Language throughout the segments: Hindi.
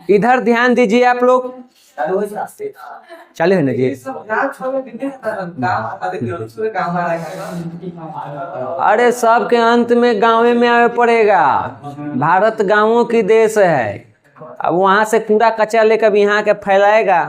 इधर ध्यान दीजिए आप लोग। चले है ना जी। अरे सबके अंत में गाँव में आवे पड़ेगा। भारत गांवों की देश है। अब वहां से कूड़ा कचरा लेकर यहाँ के फैलाएगा।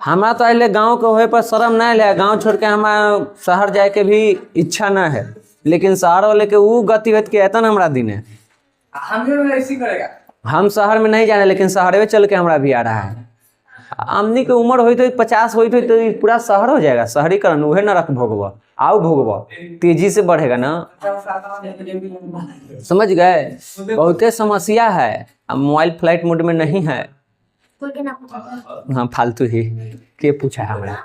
हमारा तो अहले गांव के होए पर शर्म नहीं ले। गांव छोड़ के हमारा शहर जाए के भी इच्छा न है, लेकिन शहर वाले के वो गतिविधि के एतन हमारा दिन है। हम शहर में नहीं जाने, लेकिन शहर में चल के हमारा भी आ रहा है। आमनी की उम्र हुई तो 50 हुई तो पूरा शहर हो जाएगा। शहरीकरण उहे न रख भोगवा, आओ भोगवा तेजी से बढ़ेगा ना। समझ गए? बहुते समस्या है। अब मोबाइल फ्लाइट मोड में नहीं है। हाँ फालतू ही के पूछा है हमारा।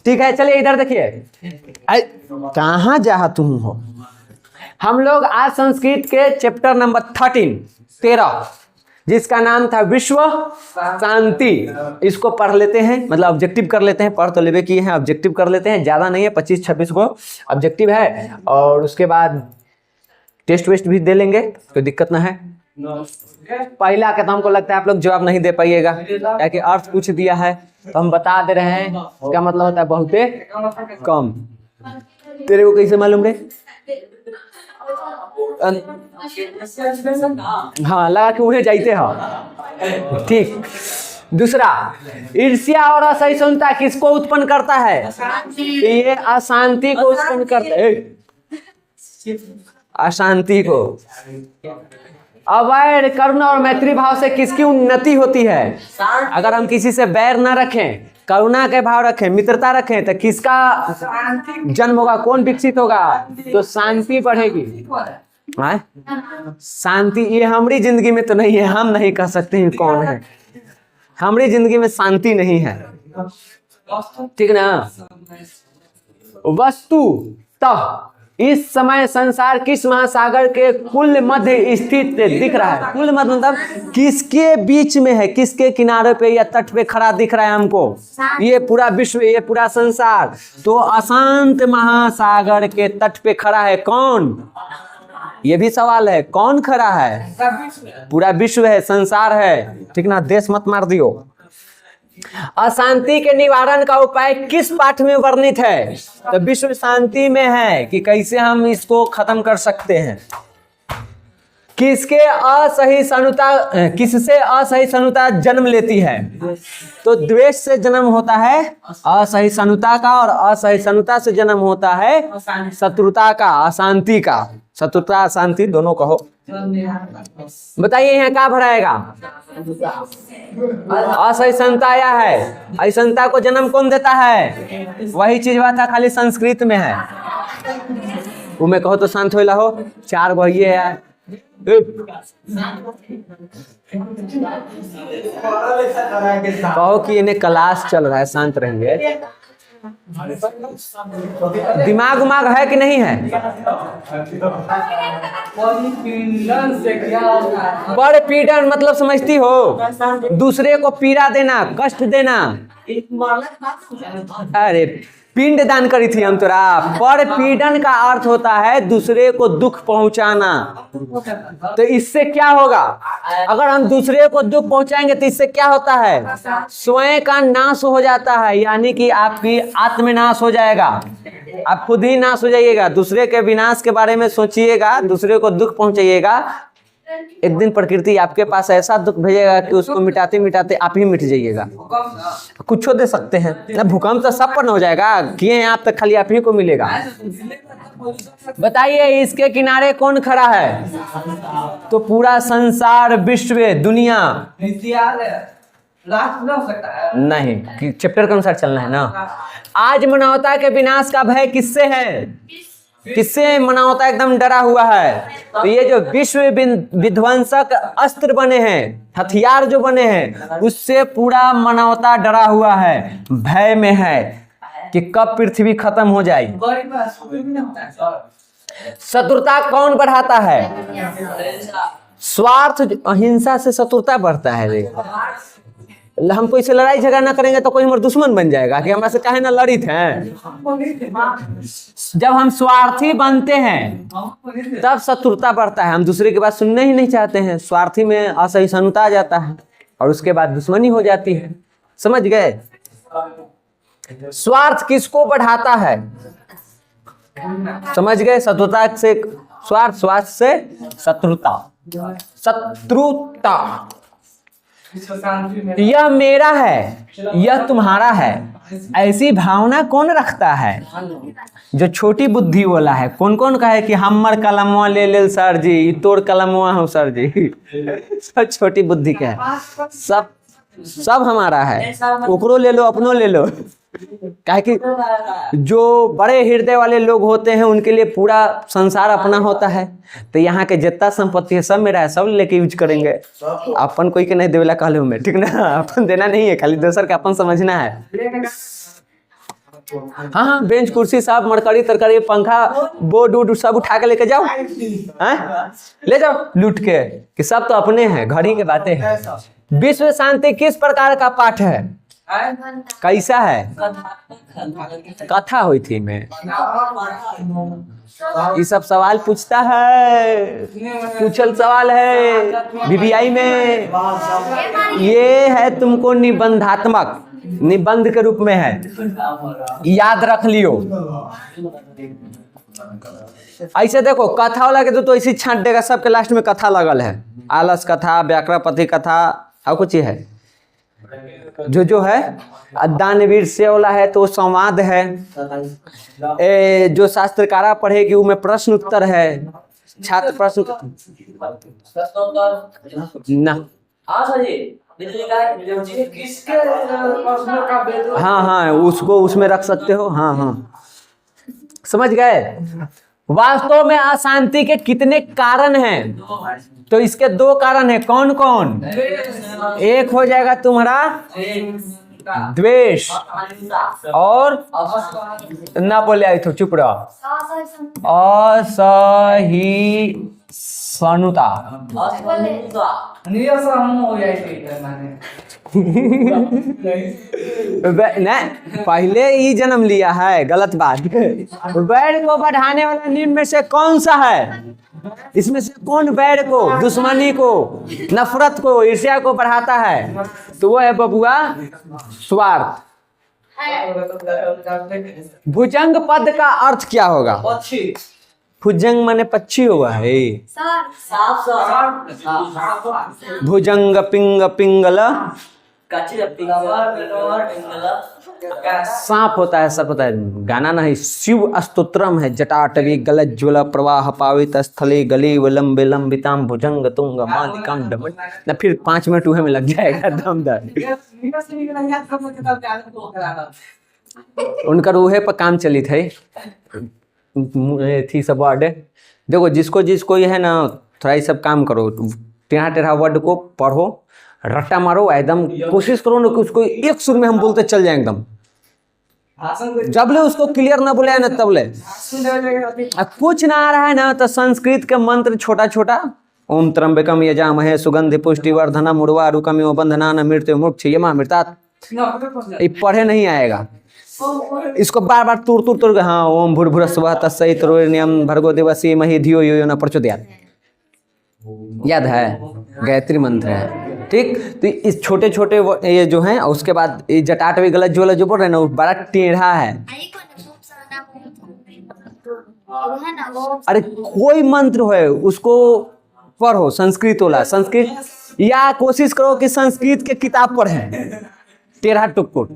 ठीक है चलिए इधर देखिए। कहाँ जा तुम हो? हम लोग आज संस्कृत के चैप्टर नंबर 13 जिसका नाम था विश्व शांति, इसको पढ़ लेते हैं। मतलब ऑब्जेक्टिव कर लेते हैं। पढ़ तो लेवे किए हैं, ऑब्जेक्टिव कर लेते हैं। ज़्यादा नहीं है, 25-26 को ऑब्जेक्टिव है। और उसके बाद टेस्ट वेस्ट भी दे लेंगे, कोई दिक्कत ना है। पहला का तो हमको लगता है आप लोग जवाब नहीं दे पाइएगा, क्योंकि अर्थ पूछ दिया है तो हम बता दे रहे हैं। इसका मतलब होता है बहुते कम। तेरे को कैसे मालूम रे? हाँ लगा कि उन्हें जाते हो। ठीक। दूसरा, ईर्ष्या और असहिष्णुता किसको उत्पन्न करता है? ये अशांति को उत्पन्न करता है। अशांति को। अवैर, करुणा और मैत्री भाव से किसकी उन्नति होती है? अगर हम किसी से बैर न रखें, करुणा के भाव रखें, मित्रता रखें, तो किसका जन्म होगा? कौन विकसित होगा? तो शांति बढ़ेगी। शांति ये हमारी जिंदगी में तो नहीं है। हम नहीं कह सकते हैं कौन है। हमारी जिंदगी में शांति नहीं है। ठीक ना? वस्तु तह इस समय संसार किस महासागर के कुल मध्य स्थित दिख रहा है? कुल मध्य मतलब किसके बीच में है? किसके किनारे पे या तट पे खड़ा दिख रहा है हमको? ये पूरा विश्व, ये पूरा संसार तो अशांत महासागर के तट पे खड़ा है। कौन? ये भी सवाल है, कौन खड़ा है? पूरा विश्व है, संसार है। ठीक ना? देश मत मार दियो। अशांति के निवारण का उपाय किस पाठ में वर्णित है? तो विश्व शांति में है कि कैसे हम इसको खत्म कर सकते हैं। किसके असहिष्णुता, किससे असहिष्णुता जन्म लेती है? तो द्वेष से जन्म होता है असहिष्णुता का, और असहिष्णुता से जन्म होता है शत्रुता का, अशांति का। शत्रुता अशांति दोनों कहो। बताइए यहाँ क्या भराएगा? असहिष्णुता आया है। असहिष्णुता को जन्म कौन देता है? वही चीज बात था, खाली संस्कृत में है। वो मैं कहो तो शांत हो हो। 4 गो ये है। कहो कि इन्हें क्लास चल रहा है, शांत रहेंगे। दिमाग उमाग है कि नहीं है? बड़े पीड़न मतलब समझती हो? दूसरे को पीड़ा देना, कष्ट देना। अरे पिंड दान करी थी हम तोरा। पर पीड़न का अर्थ होता है दूसरे को दुख पहुंचाना। तो इससे क्या होगा? अगर हम दूसरे को दुख पहुंचाएंगे तो इससे क्या होता है? स्वयं का नाश हो जाता है, यानी कि आपकी आत्मनाश हो जाएगा। आप खुद ही नाश हो जाइएगा। दूसरे के विनाश के बारे में सोचिएगा, दूसरे को दुख पहुंचाइएगा, एक दिन प्रकृति आपके पास ऐसा दुख भेजेगा कि उसको मिटाते मिटाते आप ही मिट जाइएगा। कुछ दे सकते हैं, भूकंप तो सब पर न हो जाएगा, किए आप तक खाली आप ही को मिलेगा। बताइए इसके किनारे कौन खड़ा है? तो पूरा संसार, विश्व, दुनिया। नहीं, चैप्टर के अनुसार चलना है ना। आज मानवता के विनाश का भय किससे है? किससे मानवता एकदम डरा हुआ है? तो ये जो विश्व विध्वंसक अस्त्र बने हैं, हथियार जो बने हैं, उससे पूरा मानवता डरा हुआ है, भय में है कि कब पृथ्वी खत्म हो जाए। शत्रुता कौन बढ़ाता है? स्वार्थ, अहिंसा से शत्रुता बढ़ता है रे। हम कोई से लड़ाई झगड़ा ना करेंगे तो कोई हमारे दुश्मन बन जाएगा कि हमारे से काहे ना लड़ित हैं। जब हम स्वार्थी बनते हैं तब शत्रुता बढ़ता है, हम दूसरे की बात सुनने ही नहीं चाहते हैं, स्वार्थी में असहिष्णुता आ जाता है और उसके बाद दुश्मनी हो जाती है। समझ गए? स्वार्थ किसको बढ़ाता है? समझ गए? शत्रुता से स्वार्थ, स्वार्थ से शत्रुता, शत्रुता। यह मेरा है, यह तुम्हारा है, ऐसी भावना कौन रखता है? जो छोटी बुद्धि वाला है। कौन कौन कहे कि हमर कलमवा ले ले सर जी, तोड़ कलमवा हो सर जी। सब छोटी बुद्धि का है, सब हमारा है, ओकरो ले लो अपनो ले लो। काहे कि जो बड़े हृदय वाले लोग होते हैं उनके लिए पूरा संसार अपना होता है। तो यहाँ के जितना संपत्ति है सब मेरा है, सब लेके यूज करेंगे। अपन कोई के नहीं देवेला कहले में, ठीक ना? अपन देना नहीं है, खाली दूसर का अपन समझना है। हाँ, बेंच कुर्सी सब, मरकरी तरकारी, पंखा, बोर्ड वोर्ड सब उठा के लेके जाओ, ले जाओ लूट के, कि सब तो अपने हैं। घड़ी के बातें हैं। विश्व शांति किस प्रकार का पाठ है? कैसा है? कथा हुई थी में ये सब सवाल पूछता है, पूछल सवाल है बीबीआई में। ये है तुमको निबंधात्मक, निबंध के रूप में है, याद रख लियो। ऐसे देखो कथा वाला के तो ऐसे छांट देगा, सबके लास्ट में कथा लगल है। आलस कथा, व्याकरणपति कथा और कुछ है जो है। दानवीर से वाला है तो संवाद है। जो शास्त्रकारा पढ़ेगी वो में प्रश्न उत्तर है, छात्र प्रश्न ना। हाँ, उसको उसमें रख सकते हो। हाँ, समझ गए? वास्तव में अशांति के कितने कारण हैं? तो इसके दो कारण हैं। कौन कौन? एक हो जाएगा तुम्हारा द्वेष, और ना बोले आई तो चुप रहो, असहिष्णुता। नहीं, पहले ही जन्म लिया है, गलत बात। वैर को बढ़ाने वाला निम्न में से कौन सा है? इसमें से कौन वैर को, दुश्मनी को, नफरत को, ईर्ष्या को बढ़ाता है? तो वो है बबुआ स्वार्थ। भुजंग पद का अर्थ क्या होगा? भुजंग माने पक्षी हुआ है। भुजंग पिंग पिंगल सांप होता है, सब होता है। गाना नहीं, शिव स्तोत्रम है। जटाटवी गलज्ज्वल प्रवाह पावित स्थले गले विलंबे लंबिताम भुजंग तुंग मालिकाम डमन। ना फिर 5 मिनट उहे में लग जाएगा दमदार। उनका रूहे पर काम चली थे थी सब वर्ड। देखो जिसको ये है ना, थोड़ा ये सब काम करो, टेढ़ा टेढ़ा वर्ड को पढ़ो, रट्टा मारो, एकदम कोशिश करो ना कि उसको एक सुर में हम बोलते चल जाए एकदम। जब ले उसको क्लियर ना बोले ना तब ले। कुछ ना आ रहा है ना तो संस्कृत के मंत्र छोटा छोटा, ओम त्र्यंबकम यजामहे सुगंधि पुष्टिवर्धनम उर्वारुकमिव बंधनान मृत्यु मोक्ष यमा मृतात, ये पढ़े नहीं आएगा। इसको बार बार तुर के, हाँ, ओम भूर्भुवस्सुवः तत्सवितुर्वरेण्यं भर्गो देवस्य धीमहि धियो यो न प्रचोदयात्, याद है? गायत्री मंत्र है, ठीक। तो इस छोटे छोटे ये जो हैं, उसके बाद ये जटाटवी गलज्ज्वल जो बोल रहे हैं ना, वो बड़ा टेढ़ा है। अरे कोई मंत्र हो उसको पढ़ो, संस्कृत वाला, संस्कृत, या कोशिश करो कि संस्कृत के किताब पढ़ें टेढ़ा टुकुर,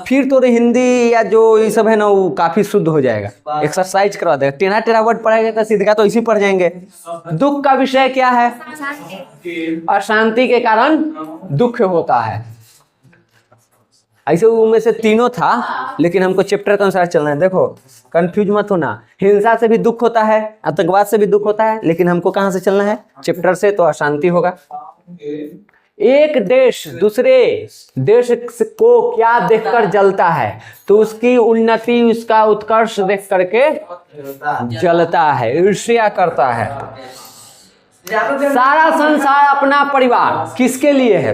फिर तो हिंदी या जो ये सब है ना वो काफी शुद्ध हो जाएगा। एक्सरसाइज करवा देगा। टेढ़ा टेढ़ा वर्ड पढ़ेगा तो सीधा तो इसी पढ़ जाएंगे। दुख का विषय क्या है? अशांति के कारण दुख होता है। ऐसे उनमें से तीनों था, लेकिन हमको चैप्टर के अनुसार चलना है। देखो कंफ्यूज मत होना, हिंसा से भी दुख होता है, आतंकवाद से भी दुख होता है, लेकिन हमको कहाँ से चलना है? चैप्टर से। तो अशांति होगा। एक देश दूसरे देश को क्या देखकर जलता है? तो उसकी उन्नति, उसका उत्कर्ष देख करके जलता है, ईर्ष्या करता है। सारा संसार अपना परिवार किसके लिए है?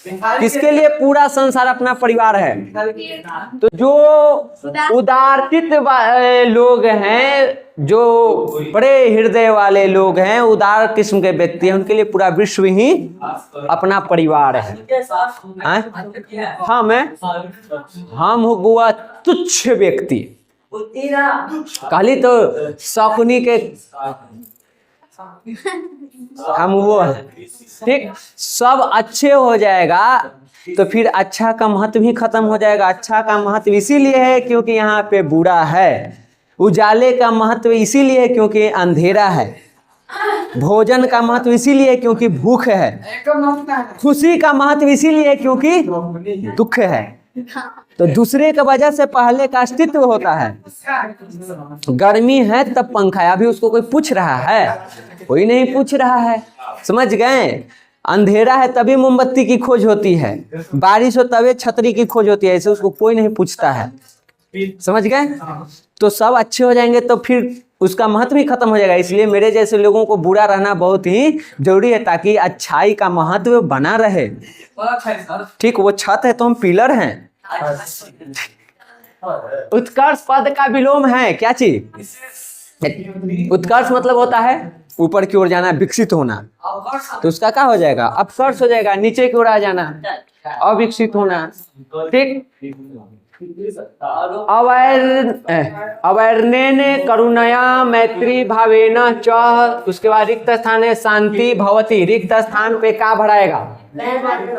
किसके लिए पूरा संसार अपना परिवार है? तो जो उदारचित लोग हैं, जो बड़े हृदय वाले लोग हैं, उदार किस्म के व्यक्ति हैं, उनके लिए पूरा विश्व ही अपना परिवार है। हम हुआ तुच्छ व्यक्ति, खाली तो शकुनी के हम वो है, ठीक। सब अच्छे हो जाएगा तो फिर अच्छा का महत्व भी खत्म हो जाएगा। अच्छा का महत्व इसीलिए है क्योंकि यहाँ पे बुरा है। उजाले का महत्व इसीलिए है क्योंकि अंधेरा है। भोजन का महत्व इसीलिए क्योंकि भूख है। खुशी का महत्व इसीलिए क्योंकि दुख है। तो दूसरे की वजह से पहले का अस्तित्व होता है। गर्मी है तब पंखा है, अभी उसको कोई पूछ रहा है? कोई नहीं पूछ रहा है, समझ गए? अंधेरा है तभी मोमबत्ती की खोज होती है, बारिश हो तभी छतरी की खोज होती है, ऐसे उसको कोई नहीं पूछता है, समझ गए? तो सब अच्छे हो जाएंगे तो फिर उसका महत्व ही खत्म हो जाएगा। इसलिए मेरे जैसे लोगों को बुरा रहना बहुत ही जरूरी है ताकि अच्छाई का महत्व बना रहे। ठीक, वो छत है तो हम पिलर हैं। उत्कर्ष पद का विलोम है क्या चीज? उत्कर्ष मतलब होता है ऊपर की ओर जाना, विकसित होना। तो उसका क्या हो जाएगा? अपकर्ष हो जाएगा, नीचे की ओर आ जाना, अविकसित होना। ठीक, अवैर्नेन करुणया मैत्री भावेन च, उसके बाद रिक्त स्थान है शांति भवती। रिक्त स्थान पे क्या भराएगा?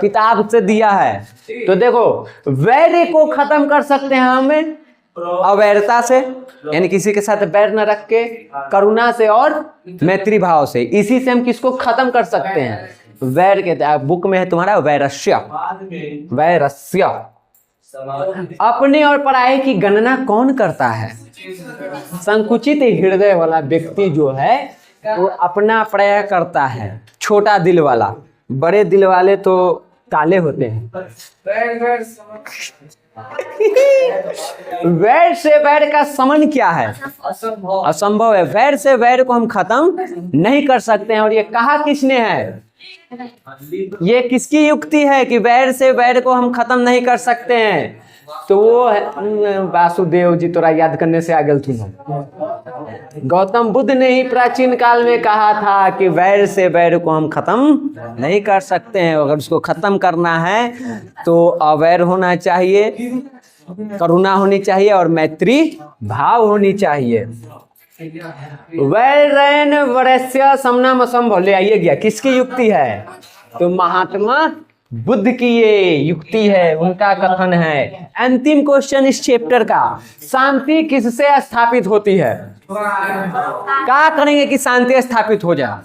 किताब से दिया है। तो देखो, वैर को खत्म कर सकते हैं हमें अवैरता से, यानी किसी के साथ बैर न रख के, करुणा से और मैत्री भाव से। इसी से हम किसको खत्म कर सकते हैं? वैर के बुक में है तुम्हारा वैरस्य। वैरस्य अपने और पराये की गणना कौन करता है? संकुचित हृदय वाला व्यक्ति जो है वो अपना पराया करता है। छोटा दिल वाला, बड़े दिल वाले तो काले होते हैं। वैर से वैर का समन क्या है? असंभव है। वैर से वैर को हम खत्म नहीं कर सकते हैं। और ये कहा किसने है? ये किसकी युक्ति है कि वैर से वैर को हम खत्म नहीं कर सकते हैं? तो वो है वासुदेव जी, तोरा याद करने से आगे तुम। गौतम बुद्ध ने ही प्राचीन काल में कहा था कि वैर से वैर को हम खत्म नहीं कर सकते हैं। अगर उसको खत्म करना है तो अवैर होना चाहिए, करुणा होनी चाहिए और मैत्री भाव होनी चाहिए। वैरैन वरस्य समनाम असंभव ले आइए गया। किसकी युक्ति है? तो महात्मा बुद्ध की ये युक्ति है, उनका कथन है। अंतिम क्वेश्चन इस चैप्टर का, शांति किससे स्थापित होती है? क्या करेंगे कि शांति स्थापित हो जाए?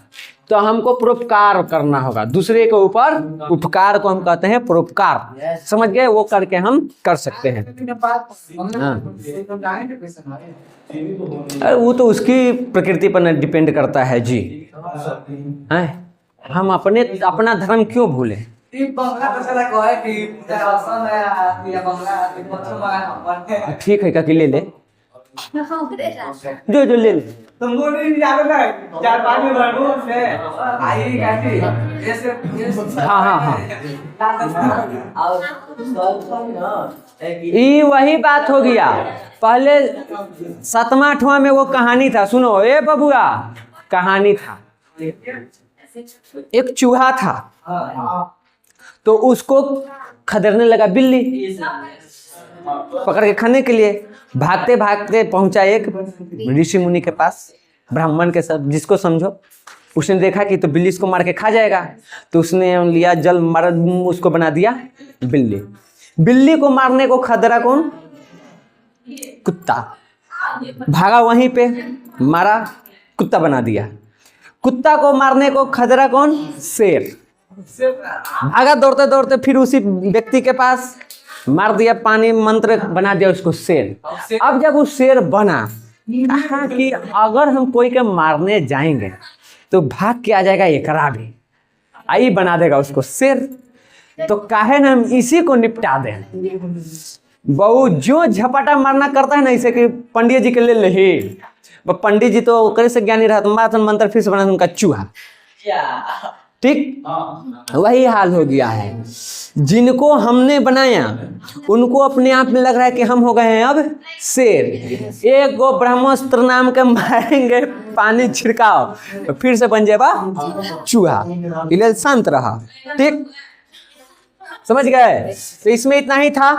तो हमको परोपकार करना होगा दूसरे के ऊपर। उपकार को हम कहते हैं परोपकार, समझ गए? वो करके हम कर सकते हैं। वो तो उसकी प्रकृति पर डिपेंड करता है जी। हम अपना धर्म क्यों भूले? ठीक है, क्या ले ले जो जो ले ले। तुमको नहीं याद है? 4-5 में हाँ। ये वही बात हो गया। पहले 7वां 8वां में वो कहानी था, सुनो ए बबुआ। कहानी था, एक चूहा था तो उसको खदेड़ने लगा बिल्ली, पकड़ के खाने के लिए। भागते भागते पहुंचा एक ऋषि मुनि के पास, ब्राह्मण के साथ, जिसको समझो। उसने देखा कि तो बिल्ली इसको मार के खा जाएगा, तो उसने लिया जल मार, उसको बना दिया बिल्ली। बिल्ली को मारने को खतरा कौन? कुत्ता। भागा वहीं पे, मारा, कुत्ता बना दिया। कुत्ता को मारने को खतरा कौन? शेर। भागा दौड़ते दौड़ते फिर उसी व्यक्ति के पास, मार दिया, पानी मंत्र बना दिया उसको शेर। अब जब वो शेर बना, कहा कि अगर हम कोई के मारने जाएंगे तो भाग के आ जाएगा एकरा भी, आई बना देगा उसको शेर। तो काहे ना हम इसी को निपटा दें। बहु जो झपटा मारना करता है ना, इसे कि पंडित जी के ले ले। पंडित जी तो करे से ज्ञानी रहा, मंत्र फिर से बना उनका चूहा। ठीक, वही हाल हो गया है। जिनको हमने बनाया उनको अपने आप में लग रहा है कि हम हो गए हैं अब शेर। एक गो ब्रह्मास्त्र नाम के मारेंगे, पानी छिड़काओ तो फिर से बन जाएगा चूहा। इसलिए शांत रहा। ठीक, समझ गए? तो इसमें इतना ही था।